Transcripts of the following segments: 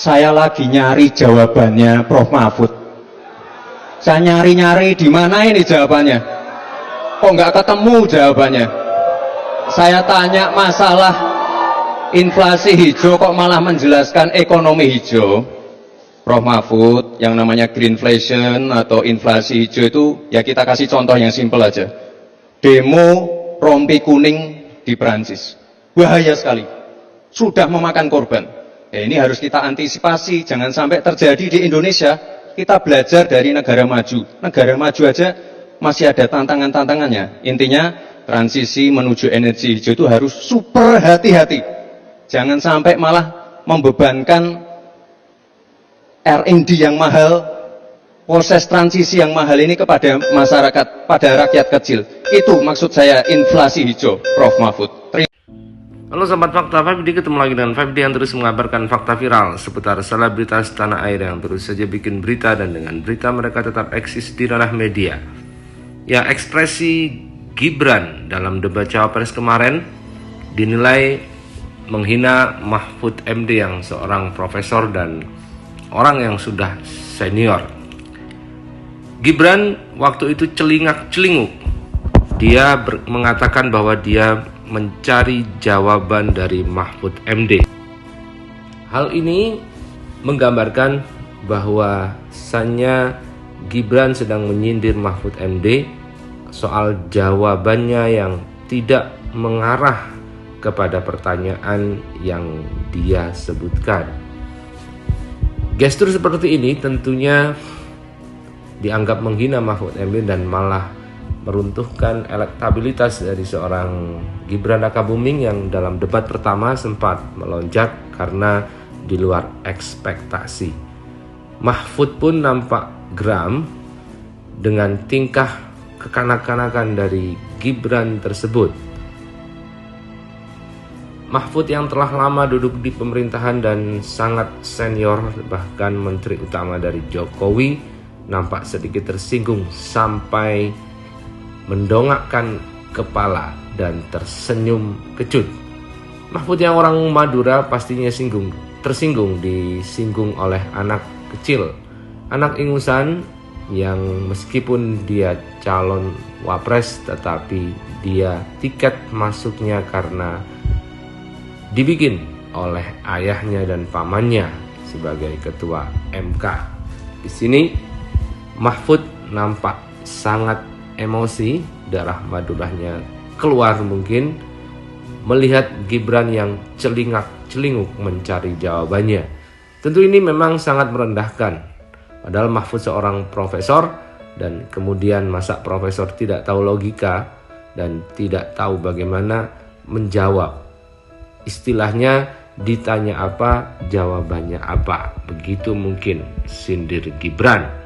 Saya lagi nyari jawabannya Prof. Mahfud. Saya nyari-nyari di mana ini jawabannya. Kok nggak ketemu jawabannya. Saya tanya masalah inflasi hijau kok malah menjelaskan ekonomi hijau. Prof. Mahfud, yang namanya greenflation atau inflasi hijau itu ya kita kasih contoh yang simpel aja. Demo rompi kuning di Perancis. Bahaya sekali. Sudah memakan korban. Ya, ini harus kita antisipasi, jangan sampai terjadi di Indonesia. Kita belajar dari negara maju. Negara maju aja masih ada tantangan-tantangannya. Intinya transisi menuju energi hijau itu harus super hati-hati. Jangan sampai malah membebankan R&D yang mahal, proses transisi yang mahal ini kepada masyarakat, pada rakyat kecil. Itu maksud saya inflasi hijau, Prof. Mahfud. Halo Sobat Fakta, 5D ketemu lagi dengan 5D yang terus mengabarkan fakta viral seputar selebritas tanah air yang terus saja bikin berita, dan dengan berita mereka tetap eksis di ranah media. Ya, ekspresi Gibran dalam debat Cawapres kemarin dinilai menghina Mahfud MD yang seorang profesor dan orang yang sudah senior. Gibran waktu itu celingak-celinguk. Dia mengatakan bahwa dia mencari jawaban dari Mahfud MD. Hal ini menggambarkan bahwasannya Gibran sedang menyindir Mahfud MD soal jawabannya yang tidak mengarah kepada pertanyaan yang dia sebutkan. Gestur seperti ini tentunya dianggap menghina Mahfud MD dan malah meruntuhkan elektabilitas dari seorang Gibran Rakabuming yang dalam debat pertama sempat melonjak karena di luar ekspektasi. Mahfud pun nampak geram dengan tingkah kekanak-kanakan dari Gibran tersebut. Mahfud yang telah lama duduk di pemerintahan dan sangat senior, bahkan menteri utama dari Jokowi, nampak sedikit tersinggung sampai mendongakkan kepala dan tersenyum kecut. Mahfud yang orang Madura pastinya tersinggung disinggung oleh anak kecil, anak ingusan yang meskipun dia calon wapres tetapi dia tiket masuknya karena dibikin oleh ayahnya dan pamannya sebagai ketua MK. Di sini Mahfud nampak sangat emosi, darah Maduranya keluar mungkin melihat Gibran yang celingak-celinguk mencari jawabannya. Tentu ini memang sangat merendahkan. Padahal Mahfud seorang profesor dan kemudian masa profesor tidak tahu logika dan tidak tahu bagaimana menjawab. Istilahnya ditanya apa, jawabannya apa. Begitu mungkin sindir Gibran.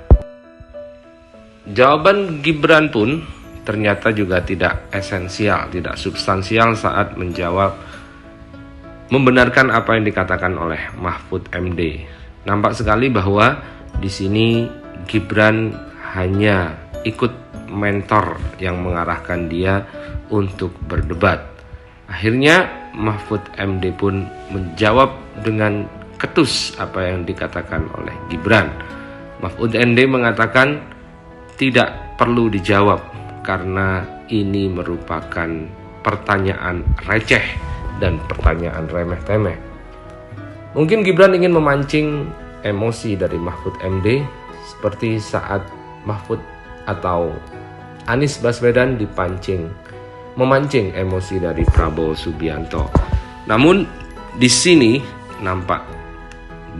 Jawaban Gibran pun ternyata juga tidak esensial, tidak substansial saat menjawab, membenarkan apa yang dikatakan oleh Mahfud MD. Nampak sekali bahwa di sini Gibran hanya ikut mentor yang mengarahkan dia untuk berdebat. Akhirnya Mahfud MD pun menjawab dengan ketus apa yang dikatakan oleh Gibran. Mahfud MD mengatakan tidak perlu dijawab karena ini merupakan pertanyaan receh dan pertanyaan remeh-temeh. Mungkin Gibran ingin memancing emosi dari Mahfud MD seperti saat Mahfud atau Anies Baswedan memancing emosi dari Prabowo Subianto. Namun di sini nampak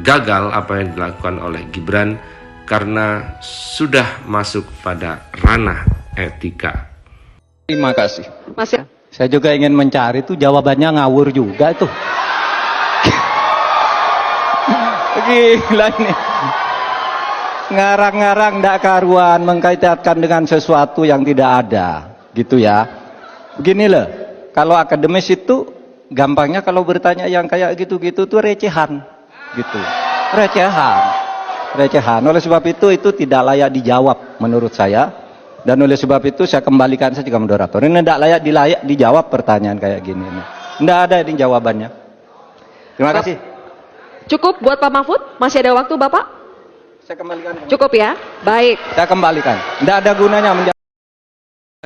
gagal apa yang dilakukan oleh Gibran karena sudah masuk pada ranah etika. Terima kasih. Mas, Saya juga ingin mencari tuh jawabannya ngawur juga tuh. Gila ini. Ngarang-ngarang ndak karuan mengkaitkan dengan sesuatu yang tidak ada, gitu ya. Begini loh, kalau akademis itu gampangnya kalau bertanya yang kayak gitu-gitu tuh recehan, gitu. Recehan. Oleh sebab itu tidak layak dijawab menurut saya. Dan oleh sebab itu saya kembalikan saja ke moderator. Ini tidak layak dijawab pertanyaan kayak gini. Tidak ada ini jawabannya. Terima kasih. Cukup buat Pak Mahfud? Masih ada waktu Bapak? Saya kembalikan. Cukup ya? Baik. Saya kembalikan. Tidak ada gunanya menjawab.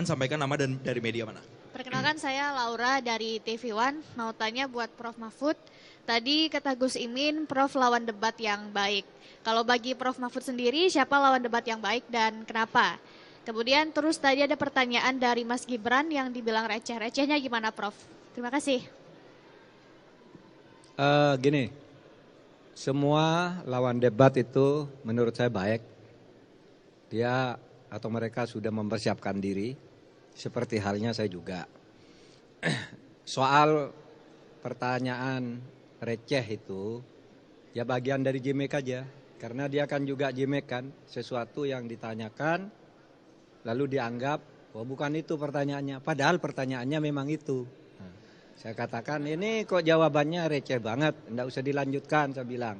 Sampaikan nama dan dari media mana? Perkenalkan, saya Laura dari TV One. Mau tanya buat Prof Mahfud. Tadi kata Gus Imin, Prof lawan debat yang baik. Kalau bagi Prof Mahfud sendiri, siapa lawan debat yang baik dan kenapa? Kemudian terus tadi ada pertanyaan dari Mas Gibran yang dibilang receh. Recehnya gimana, Prof? Terima kasih. Gini, semua lawan debat itu menurut saya baik. Dia atau mereka sudah mempersiapkan diri, seperti halnya saya juga. Soal pertanyaan receh itu, ya bagian dari gimmick aja. Karena dia kan juga gimmick kan, sesuatu yang ditanyakan, lalu dianggap, oh bukan itu pertanyaannya. Padahal pertanyaannya memang itu. Nah, saya katakan, ini kok jawabannya receh banget, enggak usah dilanjutkan, saya bilang.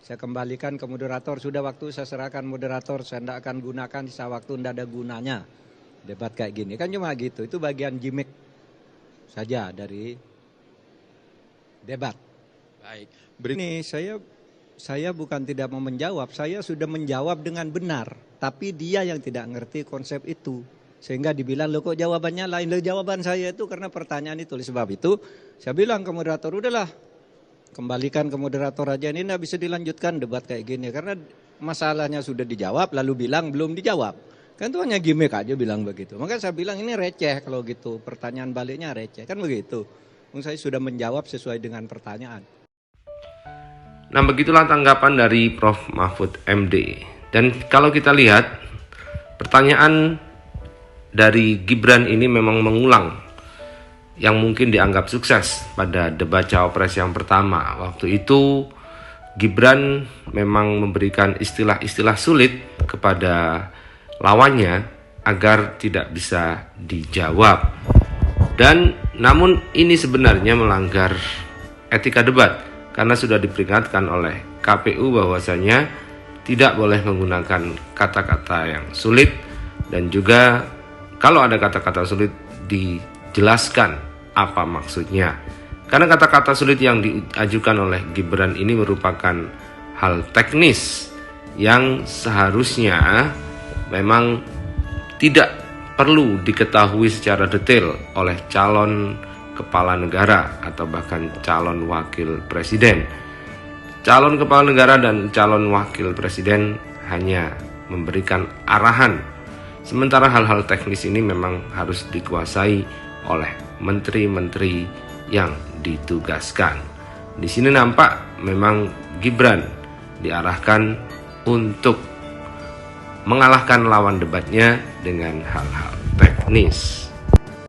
Saya kembalikan ke moderator, sudah waktu saya serahkan moderator, saya tidak akan gunakan sisa waktu, tidak ada gunanya. Debat kayak gini, kan cuma gitu, itu bagian gimmick saja dari debat. Baik. Ini saya bukan tidak mau menjawab, saya sudah menjawab dengan benar. Tapi dia yang tidak ngerti konsep itu. Sehingga dibilang, loh kok jawabannya lain. Loh jawaban saya itu karena pertanyaan itu. Oleh sebab itu, saya bilang ke moderator, udahlah. Kembalikan ke moderator aja, ini tidak bisa dilanjutkan debat kayak gini. Karena masalahnya sudah dijawab, lalu bilang belum dijawab. Kan itu hanya gimmick aja bilang begitu. Maka saya bilang ini receh kalau gitu. Pertanyaan baliknya receh, kan begitu. Saya sudah menjawab sesuai dengan pertanyaan. Nah, begitulah tanggapan dari Prof Mahfud MD. Dan kalau kita lihat, pertanyaan dari Gibran ini memang mengulang yang mungkin dianggap sukses pada debat Cawapres yang pertama. Waktu itu Gibran memang memberikan istilah-istilah sulit kepada lawannya agar tidak bisa dijawab. Dan namun ini sebenarnya melanggar etika debat karena sudah diperingatkan oleh KPU bahwasanya tidak boleh menggunakan kata-kata yang sulit, dan juga kalau ada kata-kata sulit dijelaskan apa maksudnya. Karena kata-kata sulit yang diajukan oleh Gibran ini merupakan hal teknis yang seharusnya memang tidak perlu diketahui secara detail oleh calon kepala negara atau bahkan calon wakil presiden. Calon kepala negara dan calon wakil presiden hanya memberikan arahan, sementara hal-hal teknis ini memang harus dikuasai oleh menteri-menteri yang ditugaskan. Di sini nampak memang Gibran diarahkan untuk mengalahkan lawan debatnya dengan hal-hal teknis.